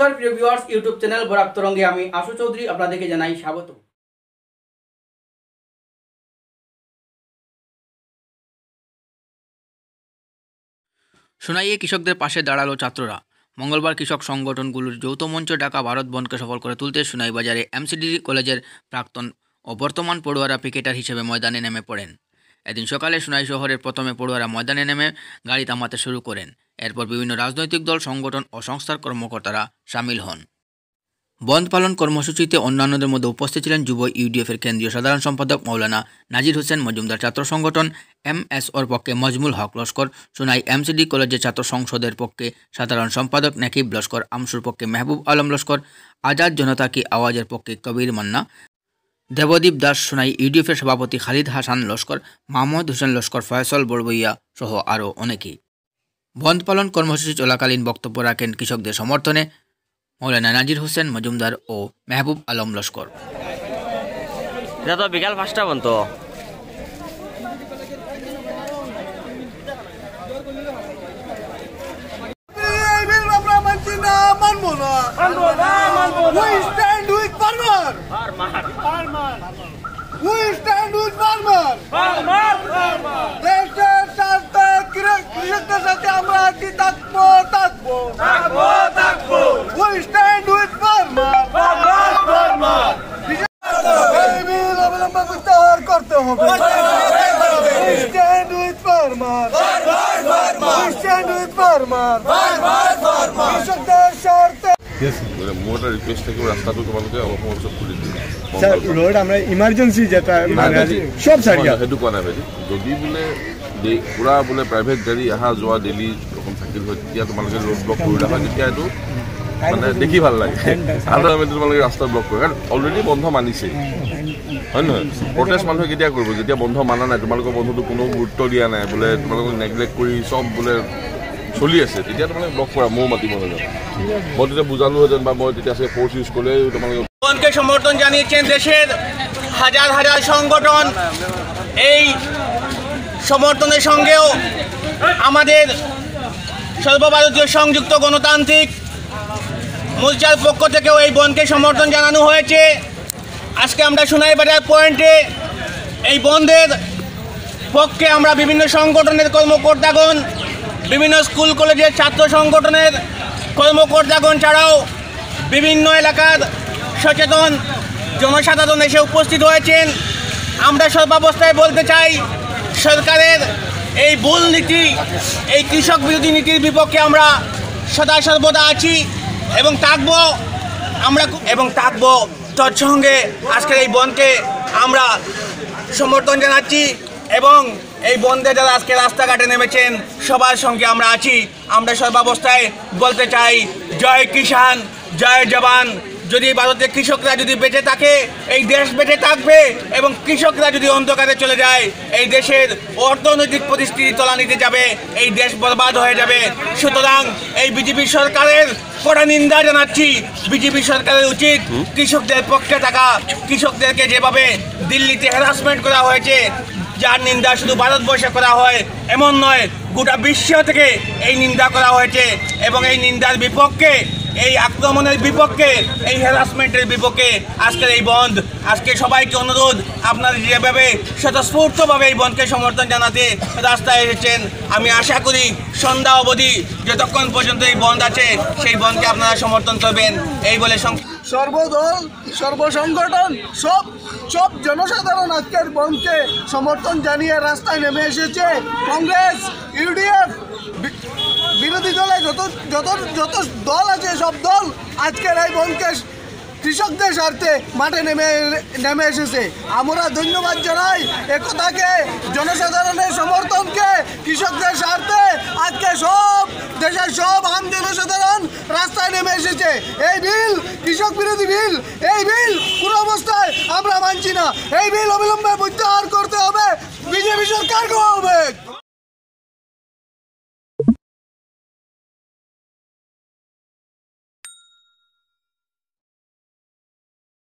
নমস্কার প্রিয় viewers, YouTube channel Barak তরঙ্গে আমি আশু চৌধুরী আপনাদেরকে জানাই স্বাগত। সোনাইয়ে কৃষকদের পাশে দাঁড়ালো ছাত্ররা। মঙ্গলবার কৃষক সংগঠনগুলোর যৌথ মঞ্চ ডাকা ভারত বন্ধকে সফল করে তুলতে সোনাই বাজারে এমসিডি কলেজের প্রাক্তন ও বর্তমান পড়ুয়ারা পিকেটার হিসেবে ময়দানে নেমে পড়েন। এদিন সকালে সোনাই শহরের প্রথমে পড়ুয়ারা ময়দানে নেমে গাড়ি থামাতে শুরু করেন। এরপর বিভিন্ন রাজনৈতিক দল, সংগঠন ও সংস্থার কর্মকর্তারা সামিল হন। বন্ধ পালন কর্মসূচিতে অন্যান্যদের মধ্যে উপস্থিত ছিলেন যুব ইউডিএফের কেন্দ্রীয় সাধারণ সম্পাদক মৌলানা নাজির হোসেন মজুমদার, ছাত্র সংগঠন এমএসওর পক্ষে মজমুল হক লস্কর, সোনাই এমসিডি কলেজের ছাত্র সংসদের পক্ষে সাধারণ সম্পাদক নাকিব লস্কর, আমসুর পক্ষে মেহবুব আলম লস্কর, আজাদ জনতা কি আওয়াজের পক্ষে কবির মান্না, দেবদীপ দাস, সোনাই ইউডিএফের সভাপতি খালিদ হাসান লস্কর, মাহমুদ হোসেন লস্কর, ফয়সল বড়বইয়া সহ আরও অনেকেই। বন্ধ পালন কর্মসূচি চলাকালীন বক্তব্য রাখেন কৃষকদের সমর্থনে মৌলানা নাজির হোসেন মজুমদার ও মেহবুব আলম লস্কর। এটা তো বিকাল 5টা পর্যন্ত। রোড আমরা ইমার্জেন্সি যেটা সব সারিয়া সেইটো কোৱা নাই বাইদেউ। যদি বোলে পুৰা বোলে প্ৰাইভেট গাড়ী অহা যোৱা ডেইলি অকণ থাকিল হয়, তেতিয়া তোমালোকে ৰোড ব্লক কৰি ৰাখা, তেতিয়া এইটো মানে দেখি ভাল লাগে। আৰু আমি তোমালোকে ৰাস্তা ব্লক কৰে, কাৰণ অলৰেডি বন্ধ মানিছে, হয় নহয়? প্ৰটেষ্ট মানুহে কেতিয়া কৰিব? যেতিয়া বন্ধ মানা নাই, তোমালোকৰ বন্ধটো কোনো গুৰুত্ব দিয়া নাই, বোলে তোমালোকক নেগলেক্ট কৰি চব বোলে চলি আছে, তেতিয়া তোমালোকে ব্লক কৰা। ময়ো মাতিব নাযাওঁ, মই তেতিয়া বুজালোহেঁতেন বা মই তেতিয়া আজকে ফোর্স ইউজ করলে তোমালোকে। বন্ধকে সমর্থন জানিয়েছেন দেশের হাজার হাজার সংগঠন। এই সমর্থনের সঙ্গেও আমাদের সর্বভারতীয় সংযুক্ত গণতান্ত্রিক মোর্চার পক্ষ থেকেও এই বন্ধকে সমর্থন জানানো হয়েছে। আজকে আমরা সোনাইবাজার পয়েন্টে এই বন্ধের পক্ষে আমরা বিভিন্ন সংগঠনের কর্মকর্তাগণ, বিভিন্ন স্কুল কলেজের ছাত্র সংগঠনের কর্মকর্তাগণ ছাড়াও বিভিন্ন এলাকার সচেতন জনসাধারণ এসে উপস্থিত হয়েছেন। আমরা সর্বাবস্থায় বলতে চাই, সরকারের এই ভুল নীতি, এই কৃষক বিরোধী নীতির বিপক্ষে আমরা সদা সর্বদা আছি এবং থাকবো। তৎসঙ্গে আজকের এই বন্ধকে আমরা সমর্থন জানাচ্ছি এবং এই বন্ধে যারা আজকে রাস্তাঘাটে নেমেছেন সবার সঙ্গে আমরা আছি। আমরা সর্বাবস্থায় বলতে চাই, জয় কিষাণ, জয় জওয়ান। যদি ভারতের কৃষকরা যদি বেঁচে থাকে, এই দেশ বেঁচে থাকবে, এবং কৃষকরা যদি অন্ধকারে চলে যায়, এই দেশের অর্থনৈতিক পরিস্থিতি তলানিতে যাবে, এই দেশ বরবাদ হয়ে যাবে। সুতরাং এই বিজেপি সরকারের কড়া নিন্দা জানাচ্ছি। বিজেপি সরকারের উচিত কৃষকদের পক্ষে থাকা। কৃষকদেরকে যেভাবে দিল্লিতে হ্যারাসমেন্ট করা হয়েছে, যার নিন্দা শুধু ভারতবর্ষে করা হয় এমন নয়, গোটা বিশ্ব থেকে এই নিন্দা করা হয়েছে এবং এই নিন্দার বিপক্ষে, এই আক্রমণের বিপক্ষে, এই হ্যারাসমেন্টের বিপক্ষে আজকের এই বন্ধ। আজকে সবাইকে অনুরোধ, আপনারা যেভাবে স্বতঃস্ফূর্তভাবে এই বন্ধকে সমর্থন জানাতে রাস্তায় এসেছেন, আমি আশা করি সন্ধ্যা অবধি যতক্ষণ পর্যন্ত এই বন্ধ আছে সেই বন্ধকে আপনারা সমর্থন করবেন। এই বলে সর্বদল, সর্বসংগঠন, সব জনসাধারণ আজকের বন্ধকে সমর্থন জানিয়ে রাস্তায় নেমে এসেছে। কংগ্রেস, ইউডিএফ, বিরোধী দলে যত দল আছে সব দল আজকের এই বন্ধকে কৃষকদের স্বার্থে মাঠে নেমে এসেছে। আমরা ধন্যবাদ জানাই একতাকে, জনসাধারণের সমর্থনকে। কৃষকদের স্বার্থে আজকে সব দেশের সব আম জনসাধারণ রাস্তায় নেমে এসেছে। এই বিল কৃষক বিরোধী বিল, এই বিল কোনো অবস্থায় আমরা মানছি না। এই বিল অবিলম্বে প্রত্যাহার করতে হবে, বিজেপি সরকারকে হবে।